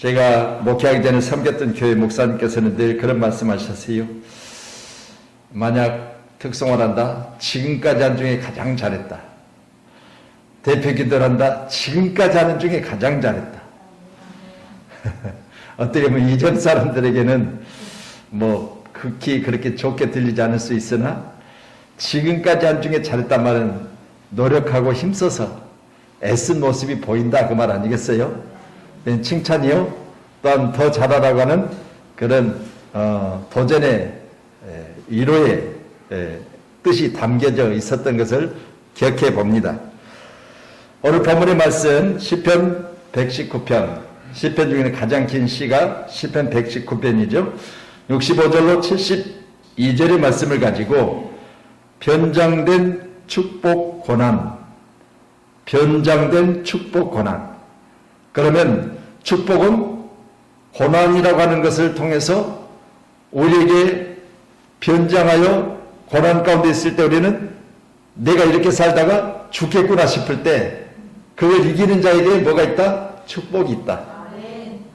제가 목회하기 전에 섬겼던 교회 목사님께서는 늘 그런 말씀하셨어요. 만약 특송을 한다, 지금까지 한 중에 가장 잘했다. 대표 기도를 한다, 지금까지 하는 중에 가장 잘했다. 어떻게 보면 이전 사람들에게는 뭐 극히 그렇게 좋게 들리지 않을 수 있으나 지금까지 한 중에 잘했단 말은 노력하고 힘써서 애쓴 모습이 보인다 그 말 아니겠어요? 칭찬이요. 또한 더 잘하라고 하는 그런 도전의 위로의 뜻이 담겨져 있었던 것을 기억해 봅니다. 오늘 본문의 말씀 시편 119편, 시편 중에는 가장 긴 시가 시편 119편이죠. 65절로 72절의 말씀을 가지고 변장된 축복 고난, 변장된 축복 고난. 그러면 축복은 고난이라고 하는 것을 통해서 우리에게 변장하여 고난 가운데 있을 때 우리는 내가 이렇게 살다가 죽겠구나 싶을 때 그걸 이기는 자에게 뭐가 있다? 축복이 있다.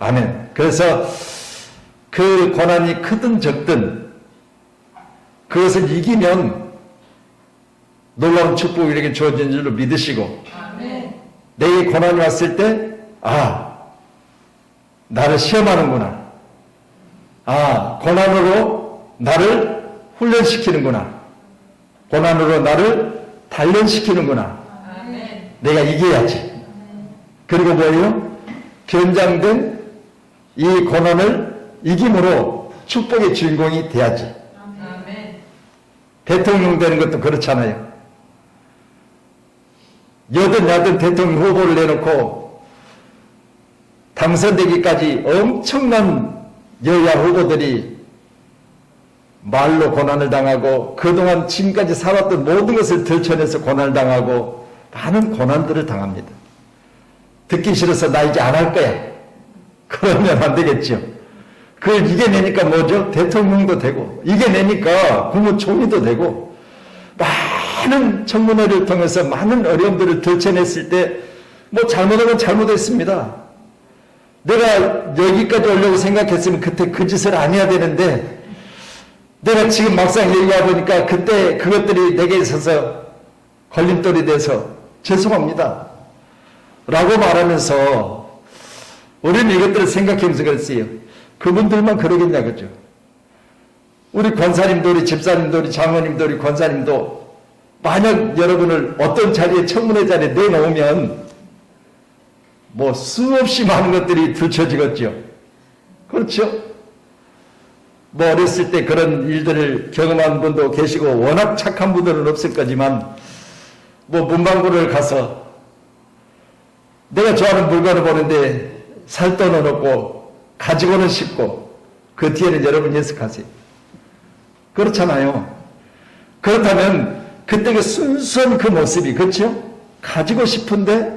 아멘. 그래서 그 고난이 크든 적든 그것을 이기면 놀라운 축복이 우리에게 주어진 줄로 믿으시고 내게 고난이 왔을 때 나를 시험하는구나. 고난으로 나를 훈련시키는구나. 고난으로 나를 단련시키는구나. 내가 이겨야지. 그리고 뭐예요? 변장된 이 고난을 이김으로 축복의 주인공이 돼야지. 대통령 되는 것도 그렇잖아요. 여든 야든 대통령 후보를 내놓고 당선되기까지 엄청난 여야 후보들이 말로 고난을 당하고 그동안 지금까지 살았던 모든 것을 들춰내서 고난을 당하고 많은 고난들을 당합니다. 듣기 싫어서 나 이제 안 할 거야. 그러면 안 되겠죠. 그걸 이겨내니까 뭐죠? 대통령도 되고 이겨내니까 국무총리도 되고 많은 청문회를 통해서 많은 어려움들을 들춰냈을 때 뭐 잘못하면 잘못했습니다. 내가 여기까지 오려고 생각했으면 그때 그 짓을 안 해야 되는데 내가 지금 막상 얘기해보니까 그때 그것들이 내게 있어서 걸림돌이 돼서 죄송합니다. 라고 말하면서 우리는 이것들을 생각하면서 그랬어요. 그분들만 그러겠냐 그죠? 우리 권사님도 우리 집사님도 우리 장로님도 우리 권사님도 만약 여러분을 어떤 자리에 청문회 자리에 내놓으면 뭐 수없이 많은 것들이 들춰지겠죠. 그렇죠? 뭐 어렸을 때 그런 일들을 경험한 분도 계시고 워낙 착한 분들은 없을 거지만 뭐 문방구를 가서 내가 좋아하는 물건을 보는데 살 돈은 없고 가지고는 싶고 그 뒤에는 여러분 예측하세요. 그렇잖아요. 그렇다면 그때 그 순수한 그 모습이 그렇죠? 가지고 싶은데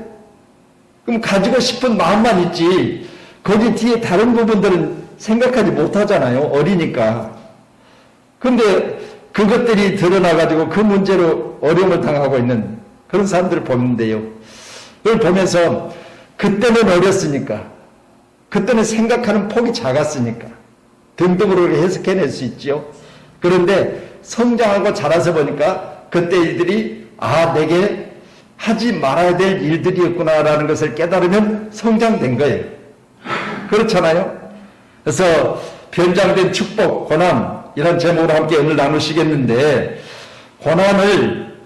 그럼 가지고 싶은 마음만 있지 거기 뒤에 다른 부분들은 생각하지 못하잖아요. 어리니까. 그런데 그것들이 드러나가지고 그 문제로 어려움을 당하고 있는 그런 사람들을 보는데요. 그걸 보면서 그때는 어렸으니까 그때는 생각하는 폭이 작았으니까 등등으로 해석해낼 수 있죠. 그런데 성장하고 자라서 보니까 그때 일들이 내게 하지 말아야 될 일들이었구나라는 것을 깨달으면 성장된 거예요. 그렇잖아요. 그래서 변장된 축복, 고난 이런 제목으로 함께 오늘 나누시겠는데 고난을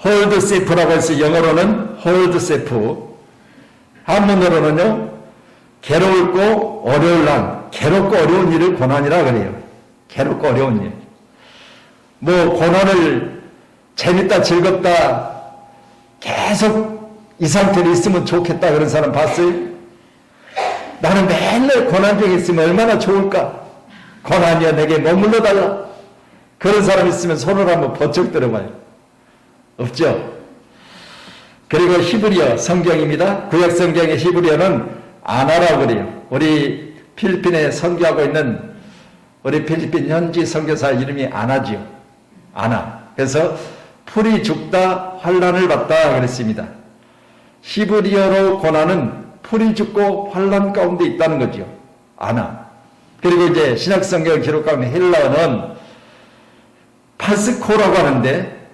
hold safe라고 해서 영어로는 hold safe 한문으로는요 괴롭고 어려울 난 괴롭고 어려운 일을 고난이라 그래요. 괴롭고 어려운 일. 뭐 고난을 재밌다 즐겁다 계속 이 상태로 있으면 좋겠다 그런 사람 봤어요? 나는 맨날 고난 중에 있으면 얼마나 좋을까? 고난이야 내게 머물러 달라. 그런 사람 있으면 손을 한번 번쩍 들어봐요. 없죠? 그리고 히브리어 성경입니다. 구약 성경의 히브리어는 아나라고 그래요. 우리 필리핀에 선교하고 있는 우리 필리핀 현지 선교사 이름이 아나지요. 아나. 그래서 풀이 죽다 환난을 받다 그랬습니다. 히브리어로 고난은 풀이 죽고 환란 가운데 있다는 거죠. 아나. 그리고 이제 신약성경을 기록하는 헬라어는 파스코라고 하는데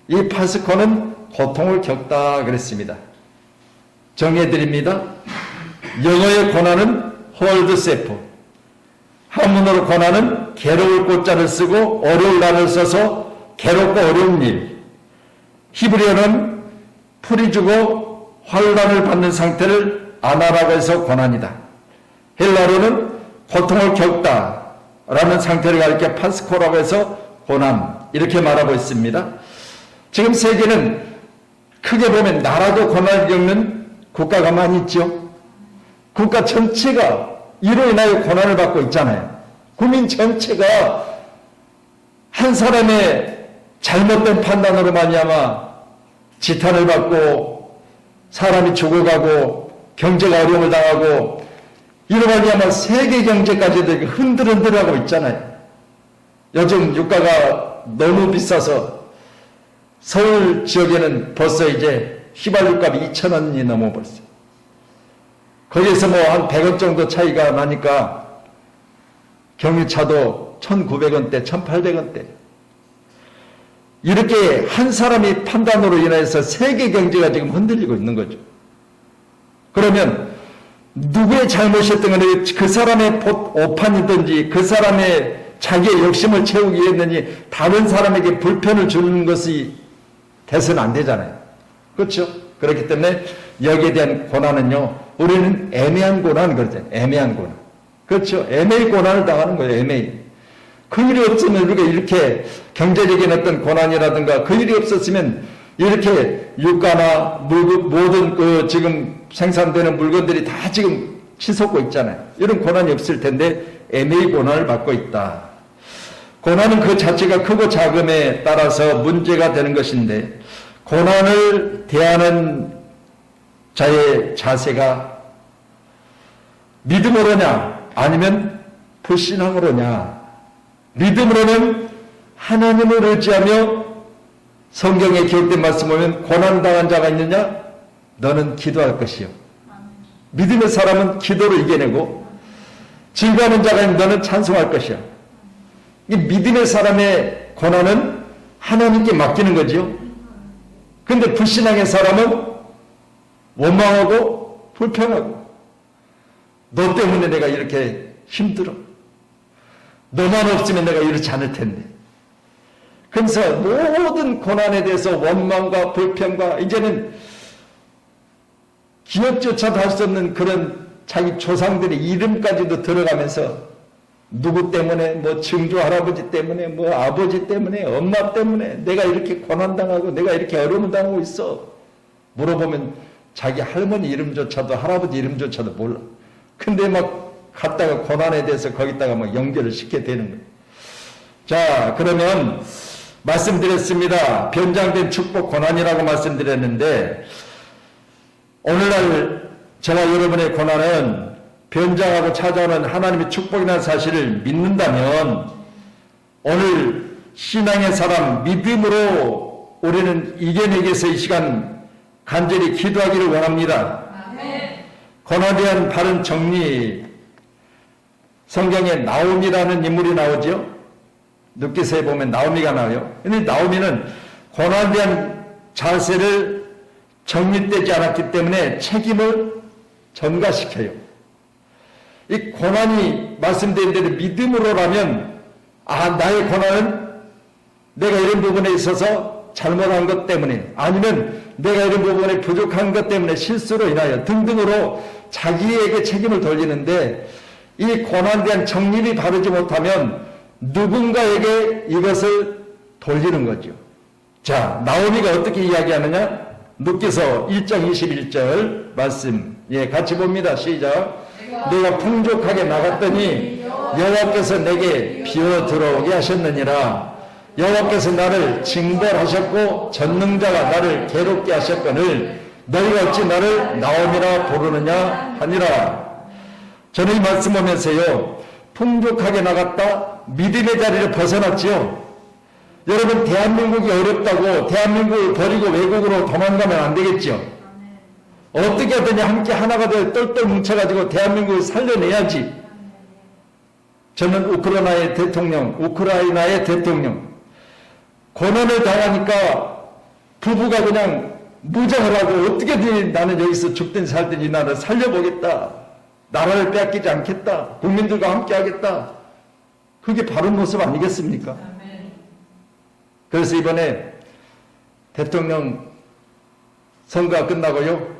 이 파스코는 고통을 겪다 그랬습니다. 정해드립니다. 영어의 고난은 홀드세프, 한문어로 고난은 괴로울 꽃자를 쓰고 어려울 날을 써서 괴롭고 어려운 일. 히브리어는 풀이 주고 환란을 받는 상태를 아나라고 해서 고난이다. 헬라어로는 고통을 겪다라는 상태를 가리켜 파스코라고 해서 고난, 이렇게 말하고 있습니다. 지금 세계는 크게 보면 나라도 고난을 겪는 국가가 많이 있죠. 국가 전체가 이로 인하여 고난을 받고 있잖아요. 국민 전체가 한 사람의 잘못된 판단으로 말미암아 지탄을 받고 사람이 죽어가고 경제가 어려움을 당하고 이로 말미암아 세계 경제까지도 흔들흔들하고 있잖아요. 요즘 유가가 너무 비싸서 서울 지역에는 벌써 이제 휘발유값이 2,000원이 넘어버렸어요. 거기에서 뭐 한 100원 정도 차이가 나니까 경유차도 1,900원대, 1,800원대. 이렇게 한 사람이 판단으로 인해서 세계 경제가 지금 흔들리고 있는 거죠. 그러면 누구의 잘못이었던 간에 그 사람의 오판이든지 그 사람의 자기의 욕심을 채우기 위해서든지 다른 사람에게 불편을 주는 것이 돼서는 안 되잖아요. 그렇죠? 그렇기 때문에 여기에 대한 고난은요, 우리는 애매한 고난 그러잖아요. 애매한 고난. 그렇죠? 애매히 고난을 당하는 거예요. 애매히. 그 일이 없으면 우리가 이렇게 경제적인 어떤 고난이라든가 그 일이 없었으면 이렇게 유가나 모든 그 지금 생산되는 물건들이 다 지금 치솟고 있잖아요. 이런 고난이 없을 텐데 애매히 고난을 받고 있다. 고난은 그 자체가 크고 작음에 따라서 문제가 되는 것인데 고난을 대하는 자의 자세가 믿음으로냐 아니면 불신앙으로냐. 믿음으로는 하나님을 의지하며 성경에 기록된 말씀 보면 고난당한 자가 있느냐? 너는 기도할 것이요. 믿음의 사람은 기도로 이겨내고 즐거워하는 자가 있는 너는 찬송할 것이야. 이 믿음의 사람의 고난은 하나님께 맡기는 거죠. 그런데 불신앙의 사람은 원망하고 불평하고 너 때문에 내가 이렇게 힘들어. 너만 없으면 내가 이렇지 않을 텐데. 그래서 모든 고난에 대해서 원망과 불평과 이제는 기억조차도 할 수 없는 그런 자기 조상들의 이름까지도 들어가면서 누구 때문에 뭐 증조 할아버지 때문에 뭐 아버지 때문에 엄마 때문에 내가 이렇게 고난당하고 내가 이렇게 어려움을 당하고 있어. 물어보면 자기 할머니 이름조차도 할아버지 이름조차도 몰라. 근데 막 갔다가 고난에 대해서 거기다가 막 연결을 시켜야 되는 거예요. 자, 그러면 말씀드렸습니다. 변장된 축복 고난이라고 말씀드렸는데 오늘날 저와 여러분의 고난은 변장하고 찾아오는 하나님의 축복이라는 사실을 믿는다면 오늘 신앙의 사람 믿음으로 우리는 이겨내기 위해서 이 시간 간절히 기도하기를 원합니다. 고난에 대한 바른 정리, 성경에 나오미라는 인물이 나오죠. 눕기서에 보면 나오미가 나와요. 근데 나오미는 고난에 대한 자세를 정립되지 않았기 때문에 책임을 전가시켜요. 이 고난이 말씀드린 대로 믿음으로라면 나의 고난은 내가 이런 부분에 있어서 잘못한 것 때문에 아니면 내가 이런 부분에 부족한 것 때문에 실수로 인하여 등등으로 자기에게 책임을 돌리는데 이 고난에 대한 정립이 바르지 못하면 누군가에게 이것을 돌리는 거죠. 자, 나오미가 어떻게 이야기하느냐? 눕기서 1장 21절 말씀 같이 봅니다. 시작. 내가 풍족하게 나갔더니 여호와께서 내게 비어 들어오게 하셨느니라. 여호와께서 나를 징벌하셨고 전능자가 나를 괴롭게 하셨거늘 너희가 어찌 나를 나오미라 부르느냐 하니라. 저는 이 말씀 보면서요, 풍족하게 나갔다 믿음의 자리를 벗어났지요. 여러분, 대한민국이 어렵다고 대한민국을 버리고 외국으로 도망가면 안 되겠죠. 어떻게 하더니 함께 하나가 되어 똘똘 뭉쳐가지고 대한민국을 살려내야지. 저는 우크라이나의 대통령, 고난을 당하니까 부부가 그냥 무장을 하고 어떻게든 나는 여기서 죽든 살든 이 나라를 살려보겠다. 나라를 빼앗기지 않겠다. 국민들과 함께 하겠다. 그게 바른 모습 아니겠습니까? 그래서 이번에 대통령 선거가 끝나고요.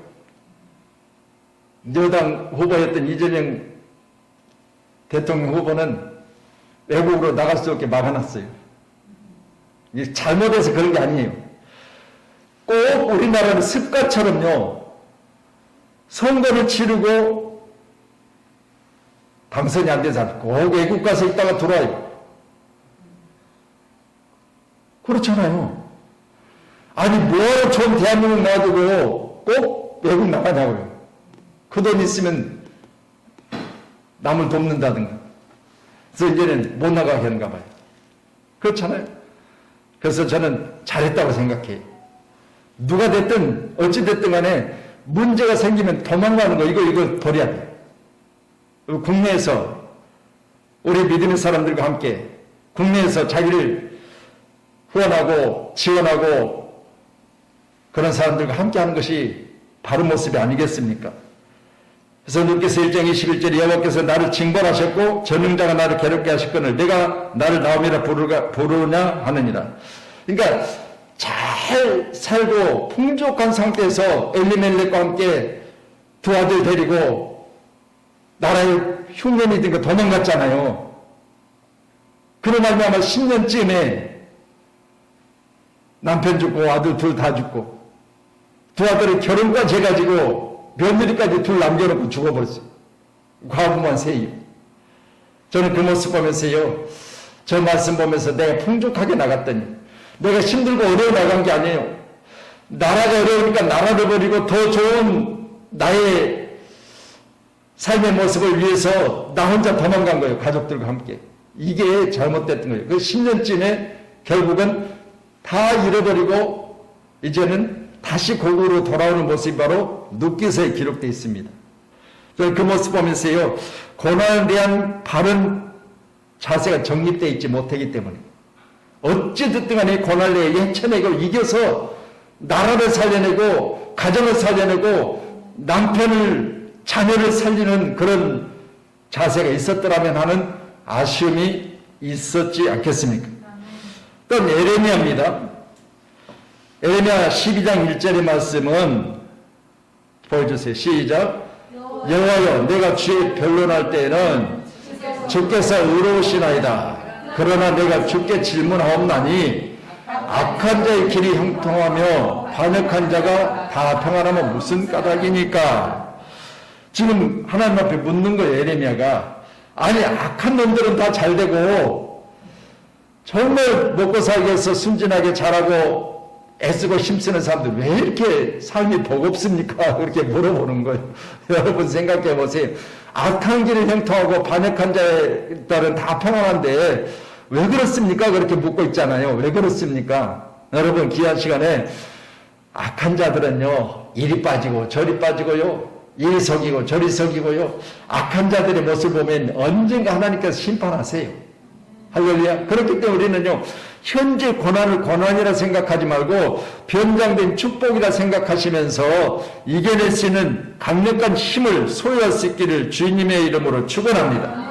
여당 후보였던 이재명 대통령 후보는 외국으로 나갈 수 없게 막아놨어요. 이게 잘못해서 그런 게 아니에요. 꼭 우리나라는 습관처럼요. 선거를 치르고 당선이 안 되잖아요. 꼭 외국 가서 있다가 들어와요. 그렇잖아요. 아니 뭐하러 좋은 대한민국 놔두고 꼭 외국 나가냐고요. 그 돈 있으면 남을 돕는다든가. 그래서 이제는 못 나가게 하는가 봐요. 그렇잖아요. 그래서 저는 잘했다고 생각해요. 누가 됐든 어찌 됐든 간에 문제가 생기면 도망가는 거 이거 버려야 돼요. 그리고 국내에서 우리 믿음의 사람들과 함께 국내에서 자기를 후원하고 지원하고 그런 사람들과 함께 하는 것이 바른 모습이 아니겠습니까? 그래서 누께서 1장 21절에 여호와께서 나를 징벌하셨고 전능자가 나를 괴롭게 하셨거늘 내가 나를 나옴이라 부르냐 하느니라. 그러니까 잘 살고 풍족한 상태에서 엘리멜렉과 함께 두 아들 데리고 나라의 흉년이 된 거 도망갔잖아요. 그러나 아마 10년쯤에 남편 죽고 아들 둘 다 죽고 두 아들은 결혼까지 해가지고 며느리까지 둘 남겨놓고 죽어버렸어요. 과부만 셋이. 저는 그 모습 보면서요. 저 말씀 보면서 내가 풍족하게 나갔더니 내가 힘들고 어려워 나간 게 아니에요. 나라가 어려우니까 나라를 버리고 더 좋은 나의 삶의 모습을 위해서 나 혼자 도망간 거예요. 가족들과 함께. 이게 잘못됐던 거예요. 그 10년쯤에 결국은 다 잃어버리고 이제는 다시 고국으로 돌아오는 모습이 바로 누께서에 기록되어 있습니다. 저는 그 모습 보면서요. 고난에 대한 바른 자세가 정립되어 있지 못하기 때문에 어찌 됐든 간에 고난을 헤쳐내고 이겨서 나라를 살려내고 가정을 살려내고 남편을 자녀를 살리는 그런 자세가 있었더라면 하는 아쉬움이 있었지 않겠습니까? 또 에레미야입니다. 에레미야 12장 1절의 말씀은 보여주세요. 시작. 여호와여 내가 주의 변론할 때에는 주께서 의로우시나이다. 그러나 내가 주께 질문하옵나니 악한 자의 길이 형통하며 반역한 자가 다 평안하면 무슨 까닭이니까. 지금 하나님 앞에 묻는 거예요. 에레미야가. 아니 악한 놈들은 다 잘되고 정말 먹고 살기 위해서 순진하게 잘하고 애쓰고 힘쓰는 사람들 왜 이렇게 삶이 버겁습니까? 그렇게 물어보는 거예요. 여러분 생각해 보세요. 악한 길을 형통하고 반역한 자에 따른 다 평안한데 왜 그렇습니까? 그렇게 묻고 있잖아요. 왜 그렇습니까? 여러분 귀한 시간에 악한 자들은요. 이리 빠지고 저리 빠지고요. 이리 속이고 저리 속이고요. 악한 자들의 모습을 보면 언젠가 하나님께서 심판하세요. 할렐루야. 그렇기 때문에 우리는요. 현재 고난을 고난이라 생각하지 말고 변장된 축복이라 생각하시면서 이겨낼 수 있는 강력한 힘을 소유할 수 있기를 주님의 이름으로 축원합니다.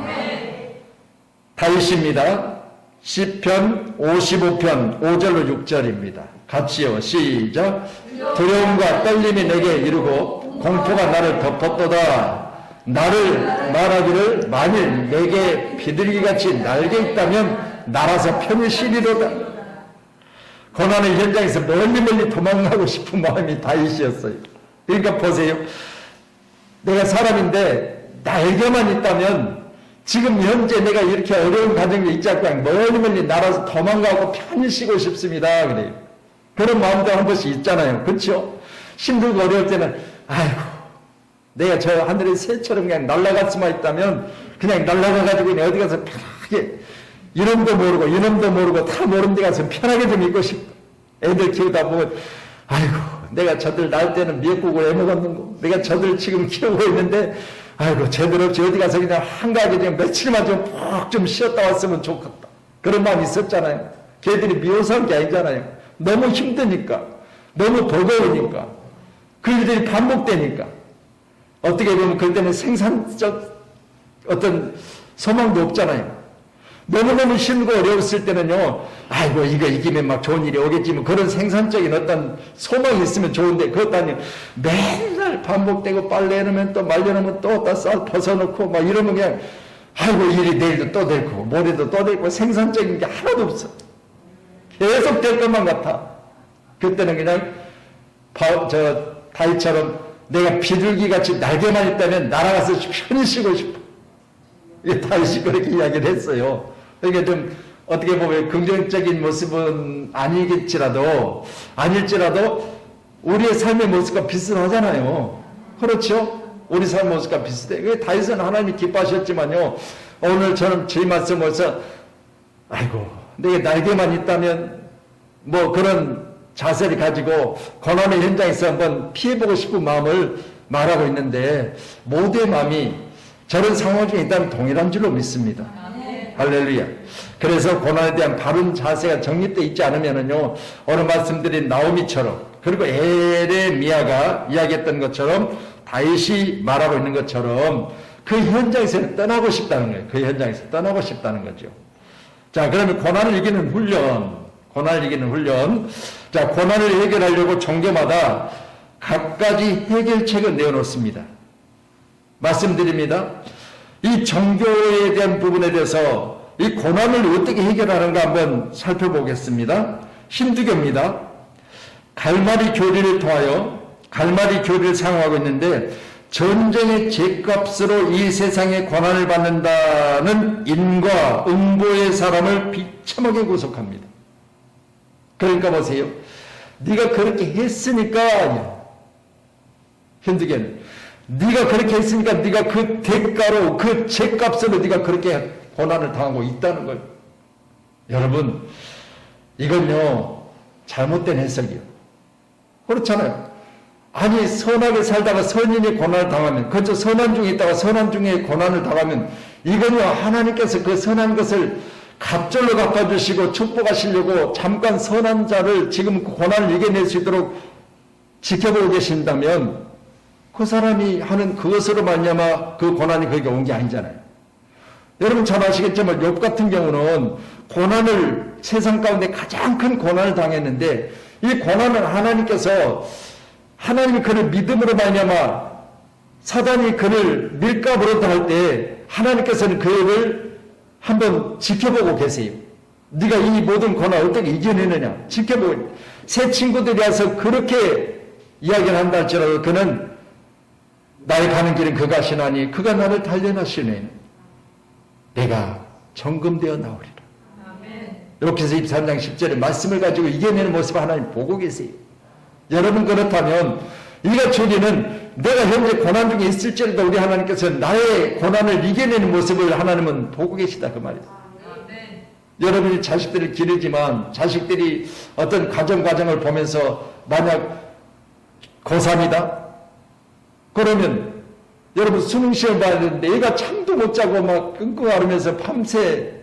다윗입니다. 시편 55편 5절로 6절입니다. 같이요. 시작. 두려움과 떨림이 내게 이르고 공포가 나를 덮었도다. 나를 말하기를 만일 내게 비둘기같이 날개 있다면 날아서 편히 쉬리로다. 고난의 현장에서 멀리 도망가고 싶은 마음이 다윗이었어요. 그러니까 보세요. 내가 사람인데 날개만 있다면 지금 현재 내가 이렇게 어려운 과정에 있지 않고 멀리 날아서 도망가고 편히 쉬고 싶습니다. 그래요. 그런 마음도 한 번씩 있잖아요. 그렇죠? 힘들고 어려울 때는 아이고 내가 저 하늘의 새처럼 그냥 날아갈 수만 있다면 그냥 날아가가지고 그냥 어디 가서 편하게 이놈도 모르고 이놈도 모르고 다 모르는 데 가서 편하게 좀 있고 싶다. 애들 키우다 보면 아이고 내가 저들 낳을 때는 미역국을 해먹었는고, 내가 저들 지금 키우고 있는데, 아이고, 제대로 없이 어디 가서 그냥 한가하게 그냥 며칠만 좀 푹 좀 쉬었다 왔으면 좋겠다. 그런 마음이 있었잖아요. 걔들이 미워서 한 게 아니잖아요. 너무 힘드니까, 너무 버거우니까, 그 일들이 반복되니까. 어떻게 보면 그때는 생산적 어떤 소망도 없잖아요. 너무너무 힘들고 어려웠을 때는요, 아이고, 이거 이기면 막 좋은 일이 오겠지, 뭐 그런 생산적인 어떤 소망이 있으면 좋은데, 그것도 아니고, 맨날 반복되고, 빨래 해놓으면 또 말려놓으면 또 쌀 벗어놓고, 막 이러면 그냥, 아이고, 일이 내일도 또 될 거고, 모레도 또 될 거고, 생산적인 게 하나도 없어. 계속 될 것만 같아. 그때는 그냥, 다윗처럼 내가 비둘기같이 날개만 있다면 날아가서 편히 쉬고 싶어. 이게 다윗이 그렇게 이야기를 했어요. 그러니까 좀 어떻게 보면 긍정적인 모습은 아닐지라도 우리의 삶의 모습과 비슷하잖아요. 그렇죠? 우리 삶의 모습과 비슷해. 다윗은 하나님이 기뻐하셨지만요. 오늘 저는 제 말씀에서 아이고, 내게 날개만 있다면 뭐 그런 자세를 가지고 고난의 현장에서 한번 피해보고 싶은 마음을 말하고 있는데, 모두의 마음이 저런 상황 중에 있다면 동일한 줄로 믿습니다. 할렐루야. 그래서 고난에 대한 바른 자세가 정립되어 있지 않으면은요, 오늘 말씀드린 나오미처럼, 그리고 에레미야가 이야기했던 것처럼, 다윗이 말하고 있는 것처럼 그 현장에서 떠나고 싶다는 거예요. 그 현장에서 떠나고 싶다는 거죠. 자, 그러면 고난을 이기는 훈련. 자, 고난을 해결하려고 종교마다 각가지 해결책을 내어놓습니다. 말씀드립니다. 이 종교에 대한 부분에 대해서 이 고난을 어떻게 해결하는가 한번 살펴보겠습니다. 힌두교입니다. 갈마리 교리를 통하여 갈마리 교리를 사용하고 있는데, 전쟁의 죗값으로 이 세상에 고난을 받는다는 인과 음보의 사람을 비참하게 구속합니다. 그러니까 보세요. 네가 그렇게 했으니까, 힌두교는 네가 그렇게 했으니까 네가 그 대가로, 그 죗값으로 네가 그렇게 고난을 당하고 있다는 거예요. 여러분, 이건요 잘못된 해석이요. 그렇잖아요. 아니, 선하게 살다가 선인이 고난을 당하면, 그렇죠, 선한 중에 있다가 선한 중에 고난을 당하면, 이건요 하나님께서 그 선한 것을 갑절로 갚아주시고 축복하시려고 잠깐 선한 자를 지금 고난을 이겨낼 수 있도록 지켜보고 계신다면, 그 사람이 하는 그것으로 말미암아 그 고난이 그에게 온 게 아니잖아요. 여러분 잘 아시겠지만 욥 같은 경우는 고난을, 세상 가운데 가장 큰 고난을 당했는데, 이 고난은 하나님이 그를 믿음으로 말미암아 사단이 그를 밀가부르다 할 때 하나님께서는 그를 한번 지켜보고 계세요. 네가 이 모든 고난을 어떻게 이겨내느냐 지켜보고, 새 친구들이 와서 그렇게 이야기를 한다 할지라도 그는 나의 가는 길은 그가 하시나니 그가 나를 단련하시네. 내가 정금되어 나오리라. 이렇게 해서 23장 10절에 말씀을 가지고 이겨내는 모습을 하나님 보고 계세요. 여러분, 그렇다면 이같이 우리는 내가 현재 고난 중에 있을지라도 우리 하나님께서 나의 고난을 이겨내는 모습을 하나님은 보고 계시다, 그 말이에요. 여러분이 자식들을 기르지만 자식들이 어떤 과정을 보면서 만약 고3이다? 그러면 여러분 수능시험 봐야 되는데 얘가 잠도 못 자고 막 끙끙 앓으면서 밤새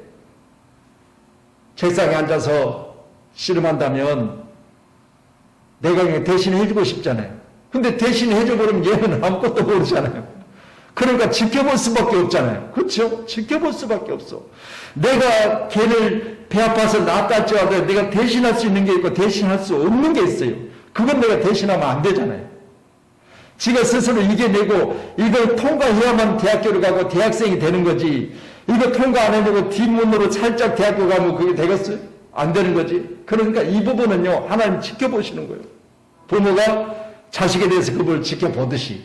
책상에 앉아서 씨름한다면 내가 그냥 대신해 해주고 싶잖아요. 근데 대신해 해줘버리면 얘는 아무것도 모르잖아요. 그러니까 지켜볼 수밖에 없잖아요. 그렇죠? 지켜볼 수밖에 없어. 내가 걔를 배 아파서 낳았다 할지라도 내가 대신할 수 있는 게 있고 대신할 수 없는 게 있어요. 그건 내가 대신하면 안 되잖아요. 지가 스스로 이겨내고 이걸 통과해야만 대학교를 가고 대학생이 되는 거지, 이거 통과 안 해내고 뒷문으로 살짝 대학교 가면 그게 되겠어요? 안 되는 거지. 그러니까 이 부분은요 하나님 지켜보시는 거예요. 부모가 자식에 대해서 그걸 지켜보듯이.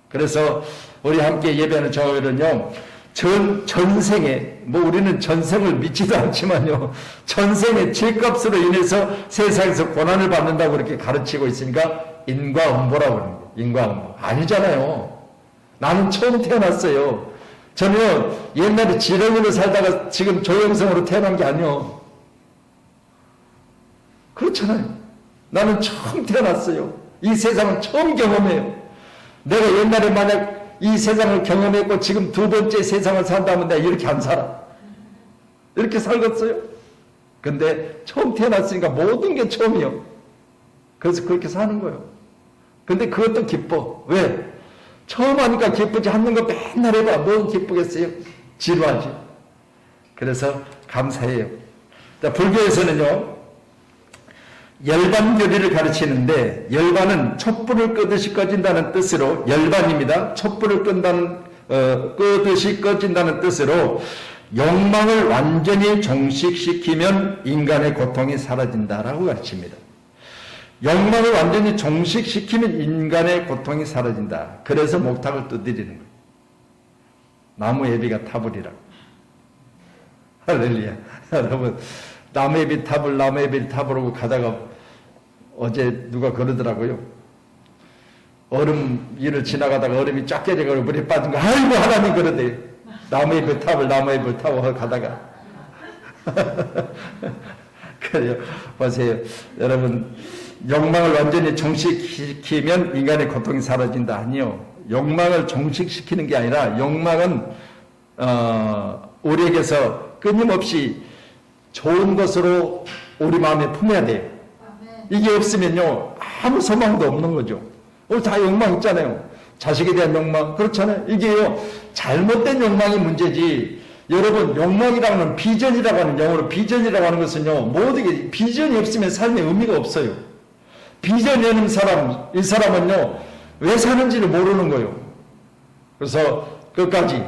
그래서 우리 함께 예배하는 저희는요 전생에, 뭐 우리는 전생을 믿지도 않지만요, 전생의 죄값으로 인해서 세상에서 고난을 받는다고 그렇게 가르치고 있으니까 인과응보라고 그러는 거예요. 인과응보. 아니잖아요. 나는 처음 태어났어요. 저는 옛날에 지렁이로 살다가 지금 조영성으로 태어난 게 아니요. 그렇잖아요. 나는 처음 태어났어요. 이 세상은 처음 경험해요. 내가 옛날에 만약 이 세상을 경험했고 지금 두 번째 세상을 산다면 내가 이렇게 안 살아. 이렇게 살겠어요? 근데 처음 태어났으니까 모든 게 처음이요. 그래서 그렇게 사는 거예요. 근데 그것도 기뻐. 왜? 처음 하니까 기쁘지 않는 거 맨날 해봐. 뭐 기쁘겠어요? 지루하지. 그래서 감사해요. 자, 불교에서는요, 열반교리를 가르치는데, 열반은 촛불을 끄듯이 꺼진다는 뜻으로, 열반입니다. 촛불을 끄듯이 꺼진다는 뜻으로, 욕망을 완전히 종식시키면 인간의 고통이 사라진다라고 가르칩니다. 욕망을 완전히 종식시키면 인간의 고통이 사라진다. 그래서 목탁을 두드리는 거예요. 나무예비가 타불이라고. 할렐루야. 여러분, 나무예비 타불하고 가다가 어제 누가 그러더라고요. 얼음 위를 지나가다가 얼음이 쫙 깨져가지고 물에 빠진 거, 아이고, 하나님 그러대요. 나무예비 타고 가다가. 그래요. 보세요. 여러분, 욕망을 완전히 종식시키면 인간의 고통이 사라진다. 아니요. 욕망을 종식시키는 게 아니라 욕망은 우리에게서 끊임없이 좋은 것으로 우리 마음에 품어야 돼요. 이게 없으면요 아무 소망도 없는 거죠. 오늘 다 욕망 있잖아요. 자식에 대한 욕망 그렇잖아요. 이게요 잘못된 욕망이 문제지. 여러분, 욕망이라고 하는 비전이라고 하는, 영어로 비전이라고 하는 것은요 모든 게 비전이 없으면 삶에 의미가 없어요. 비전이 없는 사람, 이 사람은요 왜 사는지를 모르는 거예요. 그래서 끝까지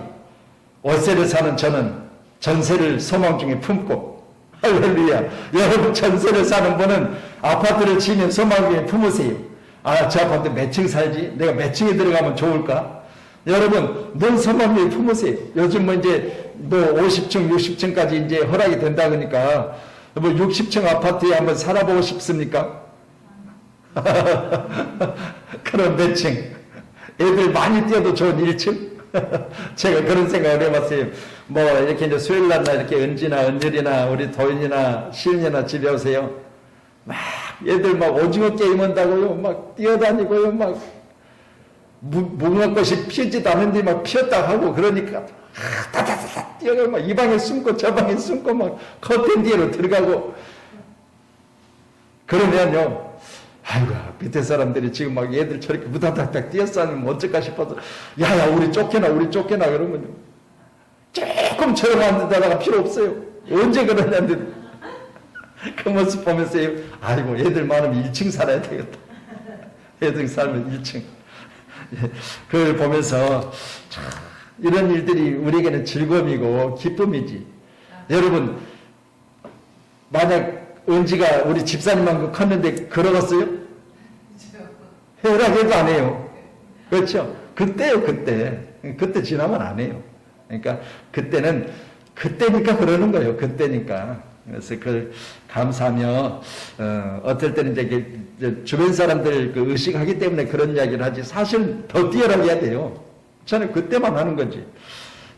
월세를 사는 저는 전세를 소망 중에 품고, 할렐루야. 여러분, 전세를 사는 분은 아파트를 지으면 소망 중에 품으세요. 아, 저 아파트 몇 층 살지? 내가 몇 층에 들어가면 좋을까? 여러분, 넌 소망 중에 품으세요. 요즘 뭐 이제 뭐 50층, 60층까지 이제 허락이 된다 그러니까 뭐 60층 아파트에 한번 살아보고 싶습니까? 그럼 몇 층? 애들 많이 뛰어도 좋은 1층? 제가 그런 생각을 해봤어요. 뭐, 이렇게 이제 수요일날 이렇게 은지나 은율이나 우리 도인이나 시은이나 집에 오세요. 막, 애들 막 오징어 게임 한다고요. 막 뛰어다니고요. 막, 무궁화꽃이 피지도 않은데 막 피었다 하고 그러니까, 다다다다 뛰어가고 막 이 방에 숨고 저 방에 숨고 막 커튼 뒤로 들어가고. 그러면요. 아이고, 밑에 사람들이 지금 막 얘들 저렇게 무다닥닥 뛰어싸면 어쩔까 싶어서, 야야, 우리 쫓겨나, 그러면요. 조금 조용한 데다가 필요 없어요. 언제 그러냐는데, 그 모습 보면서요, 아이고, 얘들 많으면 1층 살아야 되겠다. 얘들 살면 1층. 그걸 보면서, 참, 이런 일들이 우리에게는 즐거움이고 기쁨이지. 여러분, 만약 은지가 우리 집사님만큼 컸는데 걸어갔어요? 해라고 해도 안 해요. 그렇죠? 그때요, 그때. 그때 지나면 안 해요. 그러니까 그때는 그때니까 그러는 거예요. 그때니까. 그래서 그걸 감사하며 어떨 때는 이제 주변 사람들 그 의식하기 때문에 그런 이야기를 하지. 사실 더 뛰어나게 해야 돼요. 저는 그때만 하는 거지.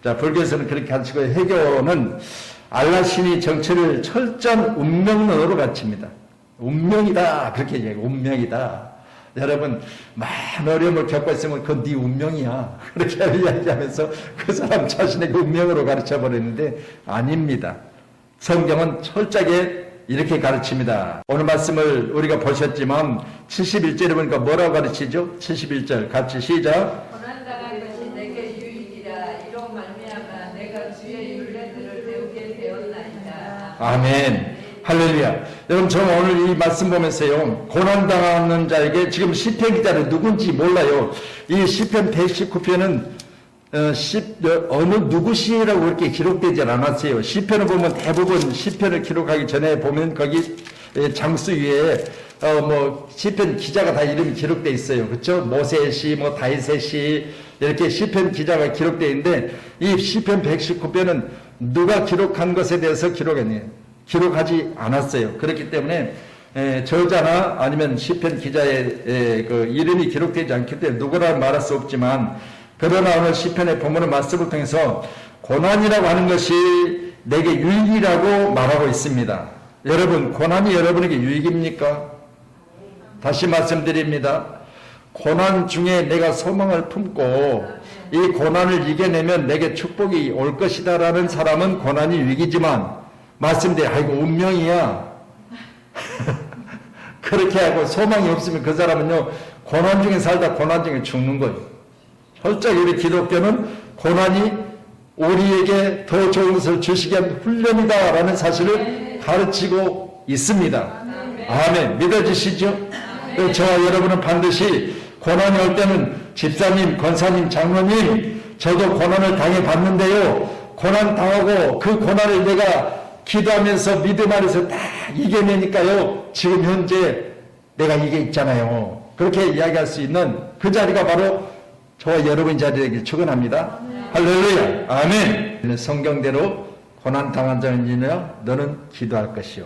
자, 불교에서는 그렇게 가르치고, 해교는 알라 신이 정체를 철저한 운명론으로 가르칩니다. 운명이다. 그렇게 얘기해요. 운명이다. 여러분, 많은 어려움을 겪고 있으면 그건 네 운명이야. 그렇게 이야기하면서 그 사람 자신의 그 운명으로 가르쳐 버리는데 아닙니다. 성경은 철저하게 이렇게 가르칩니다. 오늘 말씀을 우리가 보셨지만 71절에 보니까 뭐라고 가르치죠? 71절 같이 시작. 고난당한 것이 내게 유익이라. 이로 말미암아 내가 주의 율례들을 배우게 되었나이다. 아멘. 할렐루야. 여러분, 저는 오늘 이 말씀 보면서요, 고난당하는 자에게 지금 시편 기자는 누군지 몰라요. 이 시편 119편은 어느 누구 시라고 그렇게 기록되지 않았어요. 시편을 보면 대부분 시편을 기록하기 전에 보면 거기 장수 위에 뭐 시편 기자가 다 이름이 기록되어 있어요. 그렇죠? 모세의 시, 뭐 다윗의 시, 이렇게 시편 기자가 기록되어 있는데 이 시편 119편은 누가 기록한 것에 대해서 기록하지 않았어요. 그렇기 때문에 저자나 아니면 시편 기자의 그 이름이 기록되지 않기 때문에 누구라고 말할 수 없지만, 그러나 오늘 시편의 본문의 말씀을 통해서 고난이라고 하는 것이 내게 유익이라고 말하고 있습니다. 여러분, 고난이 여러분에게 유익입니까? 다시 말씀드립니다. 고난 중에 내가 소망을 품고 이 고난을 이겨내면 내게 축복이 올 것이다라는 사람은 고난이 위기지만 말씀드려 아이고 운명이야 그렇게 하고 소망이 없으면 그 사람은요 고난 중에 살다 고난 중에 죽는 거예요. 솔직히 우리 기독교는 고난이 우리에게 더 좋은 것을 주시기 위한 훈련이다라는 사실을 가르치고 있습니다. 아멘. 믿어지시죠? 저와 여러분은 반드시 고난이 올 때는 집사님, 권사님, 장로님 저도 고난을 당해봤는데요. 고난 당하고 그 고난을 내가 기도하면서 믿음 안에서 다 이겨내니까요. 지금 현재 내가 이게 있잖아요. 그렇게 이야기할 수 있는 그 자리가 바로 저와 여러분 자리 되길 축원합니다. 할렐루야. 아멘. 성경대로 고난 당한 자는요 너는 기도할 것이요.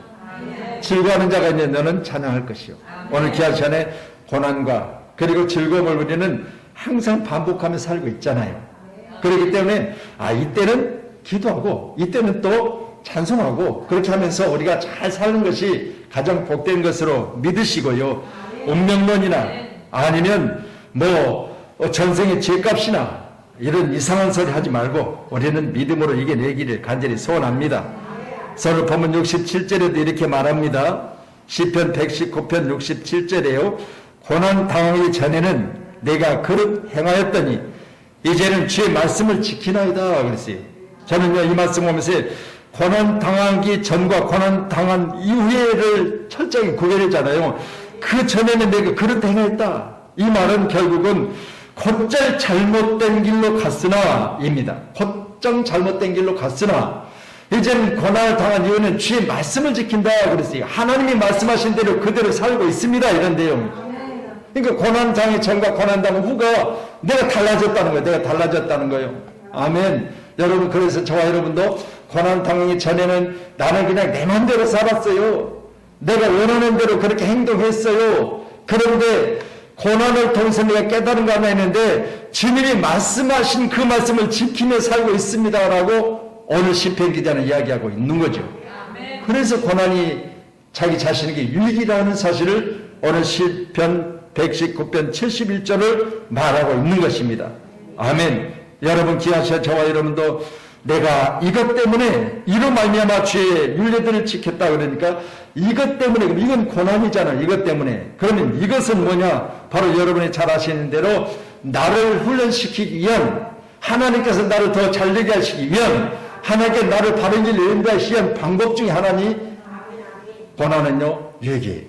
즐거워하는 자가 있냐 너는 찬양할 것이요. 오늘 귀한 시간에 고난과 그리고 즐거움을 우리는 항상 반복하며 살고 있잖아요. 그렇기 때문에 이때는 기도하고 이때는 또 찬송하고 그렇게 하면서 우리가 잘 사는 것이 가장 복된 것으로 믿으시고요. 운명론이나 아니면 전생의 죄값이나 이런 이상한 소리 하지 말고 우리는 믿음으로 이겨내기를 간절히 소원합니다. 오늘 본문 67절에도 이렇게 말합니다. 시편 119편 67절에요. 고난 당하기 전에는 내가 그릇 행하였더니 이제는 주의 말씀을 지키나이다 그랬어요. 저는요 이 말씀 보면서 고난 당하기 전과 고난 당한 이후에를 철저히 구별했잖아요. 그 전에는 내가 그릇 행하였다. 이 말은 결국은 곧잘 잘못된 길로 갔으나 입니다. 곧장 잘못된 길로 갔으나 이제는 고난을 당한 이유는 주의 말씀을 지킨다 그랬어요. 하나님이 말씀하신 대로 그대로 살고 있습니다. 이런 내용. 그러니까 고난 당의 전과 고난 당 후가 내가 달라졌다는 거예요. 내가 달라졌다는 거예요. 아멘. 여러분 그래서 저와 여러분도 고난 당하기 전에는 나는 그냥 내 마음대로 살았어요. 내가 원하는 대로 그렇게 행동했어요. 그런데 고난을 통해서 내가 깨달은 거 하나 있는데 주님이 말씀하신 그 말씀을 지키며 살고 있습니다라고 오늘 시편 기자는 이야기하고 있는 거죠. 그래서 고난이 자기 자신에게 유익이라는 사실을 오늘 시편 119편 71절을 말하고 있는 것입니다. 아멘. 여러분 기하셔 저와 여러분도 내가 이것 때문에 이로 말미암아 주의 율례들을 지켰다 그러니까 이것 때문에 이건 고난이잖아요. 이것 때문에 그러면 이것은 뭐냐 바로 여러분이 잘 아시는 대로 나를 훈련시키기 위한 하나님께서 나를 더 잘되게 하시기 위한 하나님께 나를 바른 길로 인도하시기 위한 방법 중에 하나니 고난은요 유익이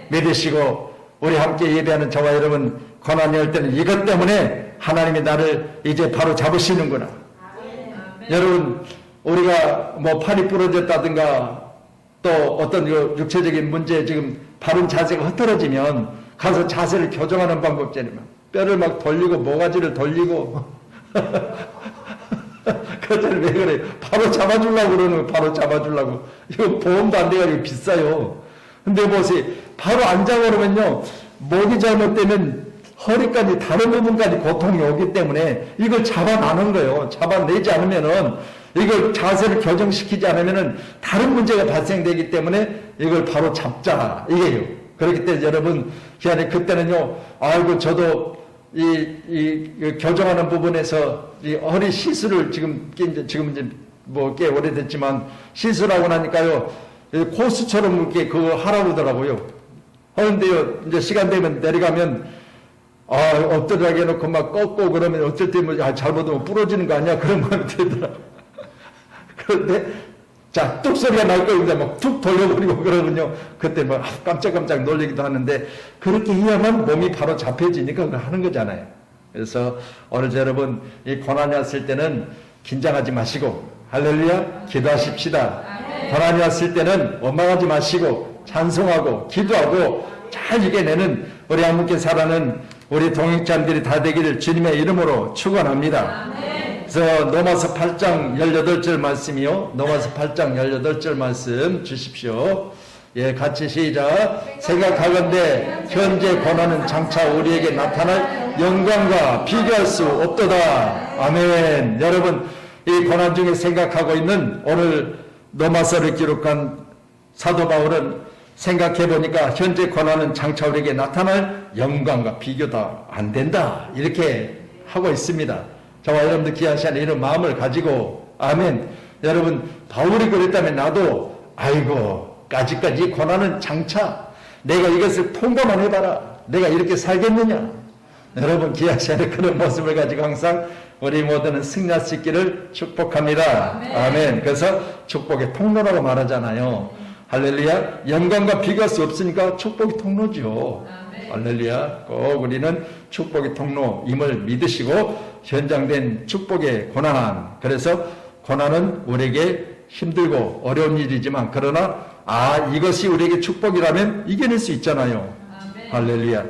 믿으시고 우리 함께 예배하는 저와 여러분 고난이 올 때는 이것 때문에 하나님이 나를 이제 바로 잡으시는구나. 여러분 우리가 팔이 부러졌다든가 또 어떤 육체적인 문제 지금 바른 자세가 흐트러지면 가서 자세를 교정하는 방법잖아요. 뼈를 막 돌리고 모가지를 돌리고 그때는 왜 그래? 바로 잡아주려고 그러는 거 바로 잡아주려고. 이거 보험도 안 돼가지고 비싸요. 근데 보세요. 바로 안 잡아놓으면요. 목이 잘못되면 허리까지 다른 부분까지 고통이 오기 때문에 이걸 잡아내는 거예요. 잡아내지 않으면은 이걸 자세를 교정시키지 않으면은 다른 문제가 발생되기 때문에 이걸 바로 잡자 이게요. 그렇기 때문에 여러분 그때는요. 아이고 저도 이 교정하는 부분에서 이 허리 시술을 지금 이제 꽤 오래됐지만 시술하고 나니까요. 코스처럼 이렇게 그거 하라고 하더라고요. 하는데요. 이제 시간 되면 내려가면 엎드려게 해놓고 막 꺾고 그러면 어쩔 때 잘못하면 부러지는 거 아니야? 그런 마음이 들더라고. 그런데, 자, 뚝 소리가 날 거예요. 막 툭 돌려버리고 그러면요. 그때 막 깜짝깜짝 놀리기도 하는데, 그렇게 해야만 몸이 바로 잡혀지니까 그걸 하는 거잖아요. 그래서 오늘 여러분, 이 고난이 왔을 때는 긴장하지 마시고, 할렐루야, 기도하십시다. 고난이 왔을 때는 원망하지 마시고, 찬송하고, 기도하고, 잘 이겨내는 우리 함께 살아는 우리 동역자들이 다 되기를 주님의 이름으로 축원합니다. 그래서 로마서 8장 18절 말씀이요. 로마서 8장 18절 말씀 주십시오. 예, 같이 시작. 생각하건대 현재 고난은 장차 우리에게 나타날 영광과 비교할 수 없도다. 아멘. 여러분 이 고난 중에 생각하고 있는 오늘 로마서를 기록한 사도 바울은 생각해 보니까 현재 고난은 장차 우리에게 나타날 영광과 비교도 안 된다. 이렇게 하고 있습니다. 저와 여러분들 귀한 시간에 이런 마음을 가지고 아멘. 여러분 바울이 그랬다면 나도 아이고 까짓까지 고난은 장차 내가 이것을 통과만 해봐라. 내가 이렇게 살겠느냐. 여러분 귀한 시간에 그런 모습을 가지고 항상 우리 모두는 승리할 수 있기를 축복합니다. 아멘. 그래서 축복의 통로라고 말하잖아요. 할렐루야. 영광과 비교할 수 없으니까 축복의 통로죠. 할렐루야. 꼭 우리는 축복의 통로임을 믿으시고 현장된 축복의 고난. 그래서 고난은 우리에게 힘들고 어려운 일이지만 그러나 이것이 우리에게 축복이라면 이겨낼 수 있잖아요. 할렐루야.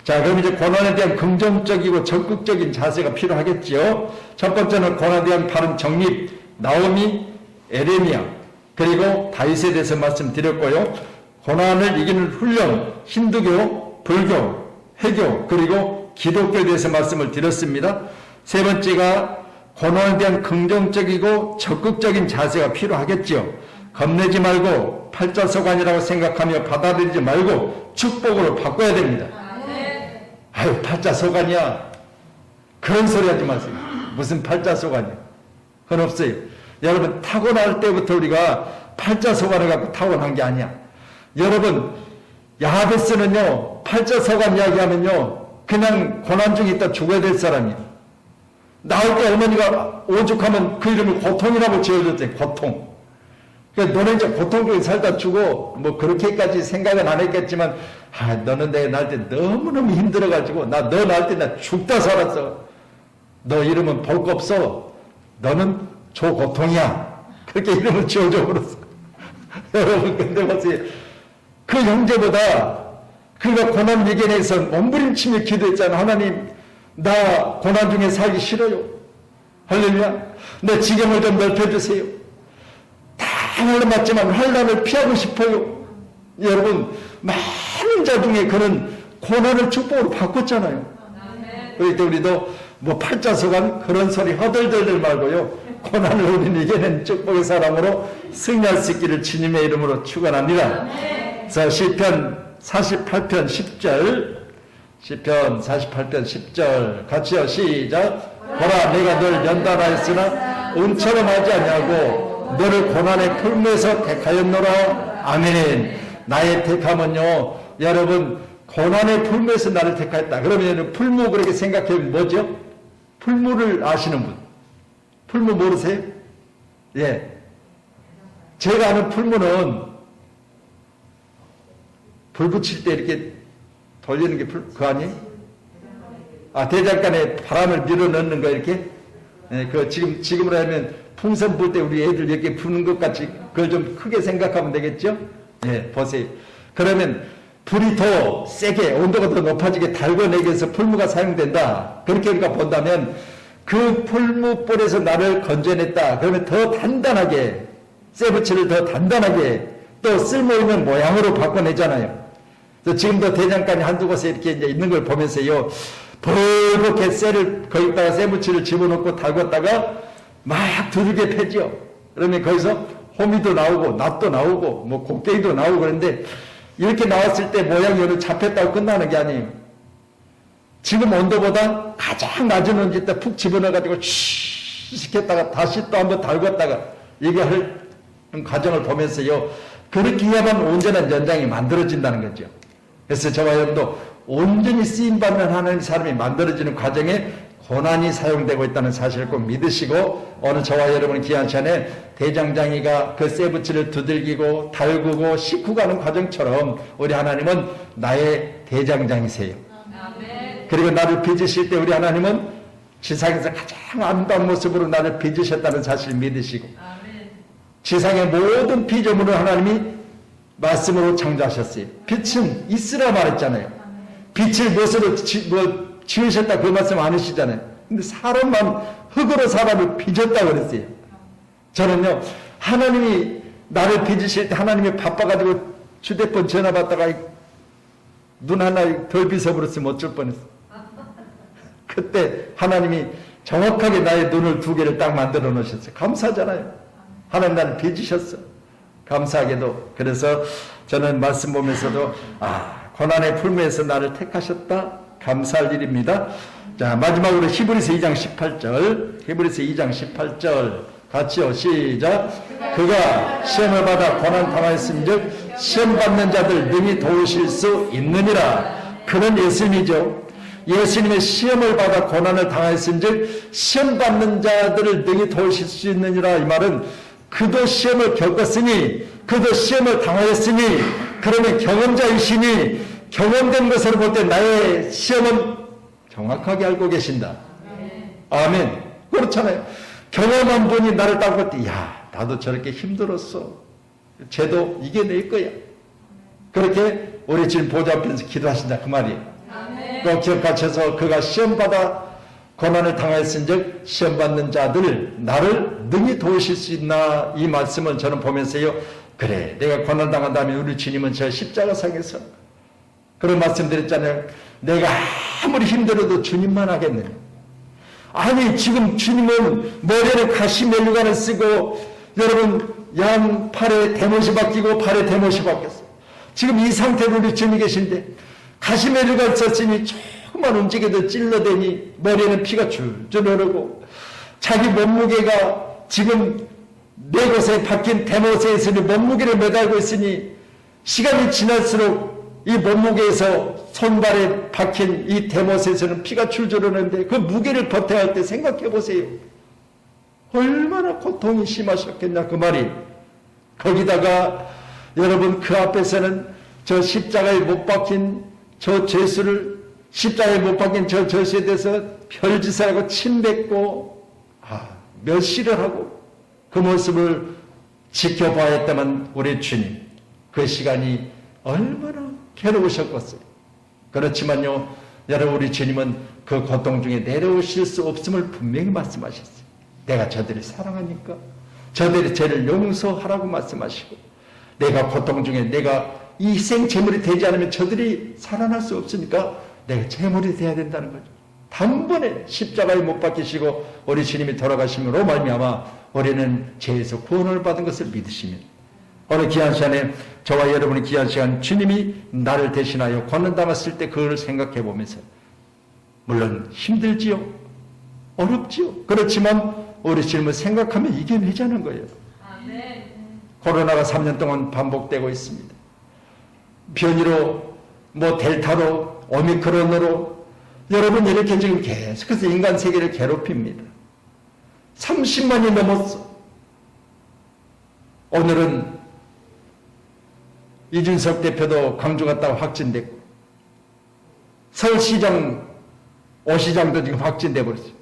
자, 그럼 이제 고난에 대한 긍정적이고 적극적인 자세가 필요하겠지요. 첫 번째는 고난에 대한 바른 정립. 나오미, 에레미야 그리고 다윗에 대해서 말씀드렸고요. 고난을 이기는 훈련, 힌두교, 불교, 해교, 그리고 기독교에 대해서 말씀을 드렸습니다. 세 번째가 고난에 대한 긍정적이고 적극적인 자세가 필요하겠지요. 겁내지 말고 팔자소관이라고 생각하며 받아들이지 말고 축복으로 바꿔야 됩니다. 아유, 팔자소관이야. 그런 소리 하지 마세요. 무슨 팔자소관이야. 그건 없어요. 여러분 타고날 때부터 우리가 팔자소관을 갖고 타고난 게 아니야. 여러분 야베스는요 팔자소관 이야기하면요 그냥 고난 중에 있다 죽어야 될 사람이에요. 나올 때 어머니가 오죽하면 그 이름을 고통이라고 지어줬대요. 고통. 그러니까 너는 이제 고통 중에 살다 죽어. 뭐 그렇게까지 생각은 안 했겠지만 너는 내가 날 때 너무너무 힘들어가지고 너 날 때 나 죽다 살았어. 너 이름은 볼 거 없어. 너는 조고통이야. 그렇게 이름을 지어줘 버렸어. 여러분 근데 보세요. 그 형제보다 그가 고난 예견에서 몸부림치며 기도했잖아. 하나님 나 고난 중에 살기 싫어요. 할렐루야. 내 지경을 좀 넓혀주세요. 다 환난을 맞지만 환난을 피하고 싶어요. 여러분 많은 자 중에 그는 고난을 축복으로 바꿨잖아요. 그러니까 우리도 뭐 팔자소관 그런 소리 허들들들 말고요. 고난을 우리는 이겨낸 축복의 사람으로 승리할 수 있기를 주님의 이름으로 축원합니다. 자, 시편 48편 10절 시편 48편 10절 같이요. 시작. 보라 내가 널 연단하였으나 은처럼 하지 아니하고 너를 고난의 풀무에서 택하였노라. 아멘. 나의 택함은요 여러분 고난의 풀무에서 나를 택하였다. 그러면 풀무 그렇게 생각하면 뭐죠? 풀무를 아시는 분. 풀무 모르세요? 예. 제가 아는 풀무는 불 붙일 때 이렇게 돌리는 게 그거 아니에요? 대장간에 바람을 밀어 넣는 거 이렇게? 예, 지금으로 하면 풍선 불 때 우리 애들 이렇게 부는 것 같이 그걸 좀 크게 생각하면 되겠죠? 예, 보세요. 그러면 불이 더 세게 온도가 더 높아지게 달궈내기 위해서 풀무가 사용된다. 그렇게 우리가 본다면 그 풀무불에서 나를 건져냈다. 그러면 더 단단하게 쇠붙이를 더 단단하게 또 쓸모있는 모양으로 바꿔내잖아요. 지금도 대장간이 한두 곳에 이렇게 이제 있는 걸 보면서요. 벌겋게 쇠를 거기다가 쇠붙이를 집어넣고 달궜다가 막 두들겨 패죠. 그러면 거기서 호미도 나오고 낫도 나오고 뭐 곡괭이도 나오고 그런데 이렇게 나왔을 때 모양이 어느 잡혔다고 끝나는 게 아니에요. 지금 온도보다 가장 낮은 온도에다 푹 집어넣어가지고 시켰다가 다시 또 한번 달궜다가 이게 할 과정을 보면서요. 그렇게 해야만 온전한 연장이 만들어진다는 거죠. 그래서 저와 여러분도 온전히 쓰임받는 하나님 사람이 만들어지는 과정에 고난이 사용되고 있다는 사실을 꼭 믿으시고 오늘 저와 여러분 귀한 시간에 대장장이가 그 쇠붙이를 두들기고 달구고 싣고 가는 과정처럼 우리 하나님은 나의 대장장이세요. 그리고 나를 빚으실 때 우리 하나님은 지상에서 가장 아름다운 모습으로 나를 빚으셨다는 사실을 믿으시고 지상의 모든 피조물을 하나님이 말씀으로 창조하셨어요. 빛은 있으라 말했잖아요. 빛을 무엇으로 지으셨다 그 말씀 안 하시잖아요. 근데 사람만 흙으로 사람을 빚었다 그랬어요. 저는요 하나님이 나를 빚으실 때 하나님이 바빠가지고 휴대폰 전화 받다가 눈 하나 덜 빚어버렸으면 어쩔 뻔했어. 그때 하나님이 정확하게 나의 눈을 두 개를 딱 만들어 놓으셨어요. 감사하잖아요. 하나님 나를 빚으셨어. 감사하게도. 그래서 저는 말씀 보면서도 고난의 풀무에서 나를 택하셨다. 감사할 일입니다. 자, 마지막으로 히브리서 2장 18절. 히브리서 2장 18절. 같이요. 시작. 그가 시험을 받아 고난 당하였은즉 시험 받는 자들 능히 도우실 수 있느니라. 그는 예수님이죠. 예수님의 시험을 받아 고난을 당하였은즉 시험 받는 자들을 능히 도우실 수 있느니라. 이 말은 그도 시험을 겪었으니 그도 시험을 당하였으니 그러면 경험자이시니 경험된 것으로 볼 때 나의 시험은 정확하게 알고 계신다. 아멘. 그렇잖아요. 경험한 분이 나를 딱 볼 때 나도 저렇게 힘들었어. 쟤도 이겨낼 거야. 그렇게 우리 지금 보좌 앞에서 기도하신다 그 말이에요. 꼭 기억하셔서 그가 시험받아 고난을 당하였은즉 시험받는 자들 나를 능히 도우실 수 있나. 이 말씀을 저는 보면서요, 그래 내가 고난 당한다면 우리 주님은 저 십자가상에서 그런 말씀 드렸잖아요. 내가 아무리 힘들어도 주님만 하겠네. 아니 지금 주님은 머리에는 가시멜루간을 쓰고 여러분 양팔에 대못이 바뀌고 팔에 대못이 바뀌었어요. 지금 이 상태로 우리 주님이 계신데 가시멜루간 썼으니 조금만 움직여도 찔러대니 머리에는 피가 줄줄 흐르고 자기 몸무게가 지금 네 곳에 박힌 대못에 있으니 몸무게를 매달고 있으니 시간이 지날수록 이 몸무게에서 손발에 박힌 이 대못에서는 피가 줄줄 흐르는데 그 무게를 버텨야 할 때 생각해 보세요. 얼마나 고통이 심하셨겠냐 그 말이. 거기다가 여러분 그 앞에서는 저 십자가에 못 박힌 저 죄수를 십자가에 못 박힌 저 죄수에 대해서 별짓을 하고 침 뱉고 멸시를 하고 그 모습을 지켜봐야 했다면 우리 주님 그 시간이 얼마나 괴로우셨겠어요. 그렇지만요 여러분 우리 주님은 그 고통 중에 내려오실 수 없음을 분명히 말씀하셨어요. 내가 저들을 사랑하니까 저들의 죄를 용서하라고 말씀하시고 내가 고통 중에 내가 이 희생 제물이 되지 않으면 저들이 살아날 수 없으니까 내가 제물이 돼야 된다는 거죠. 단번에 십자가에 못 박히시고 우리 주님이 돌아가심으로 말미암아 우리는 죄에서 구원을 받은 것을 믿으시면 오늘 귀한 시간에 저와 여러분의 귀한 시간 주님이 나를 대신하여 고난당했을 때 그걸 생각해 보면서 물론 힘들지요. 어렵지요. 그렇지만 우리 주님을 생각하면 이겨내자는 거예요. 아멘. 코로나가 3년 동안 반복되고 있습니다. 변이로 델타로 오미크론으로 여러분 이렇게 지금 계속해서 인간 세계를 괴롭힙니다. 30만이 넘었어. 오늘은 이준석 대표도 광주 갔다가 확진됐고 서울시장 오시장도 지금 확진돼 버렸어요.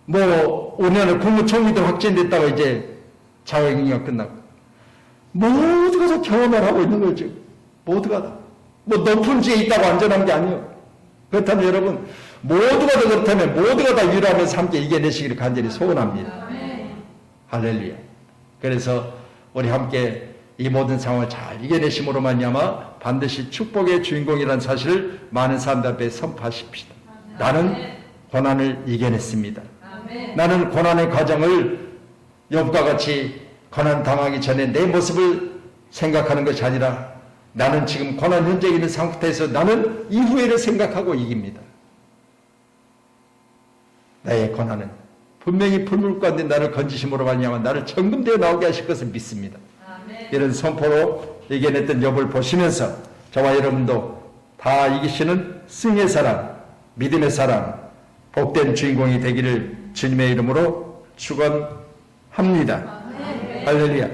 5년에 국무총리도 확진됐다가 이제 자가격리가 끝났고 모두가 다 경험을 하고 있는 거죠. 모두가 다. 높은 지에 있다고 안전한 게 아니에요. 그렇다면 여러분 모두가 다 그렇다면 모두가 다 위로하면서 함께 이겨내시기를 간절히 소원합니다. 할렐루야. 그래서 우리 함께 이 모든 상황을 잘 이겨내심으로 말미암아 반드시 축복의 주인공이라는 사실을 많은 사람들 앞에 선포하십시다. 나는 고난을 이겨냈습니다. 나는 고난의 과정을 욥과 같이 고난 당하기 전에 내 모습을 생각하는 것이 아니라 나는 지금 고난 현재에 있는 상태에서 나는 이후에를 생각하고 이깁니다. 나의 고난은 분명히 불물 가운데 나를 건지심으로 말미암아 나를 정금되어 나오게 하실 것을 믿습니다. 이런 선포로 이겨냈던 욥을 보시면서 저와 여러분도 다 이기시는 승의 사람, 믿음의 사람, 복된 주인공이 되기를 주님의 이름으로 축원합니다. 할렐루야.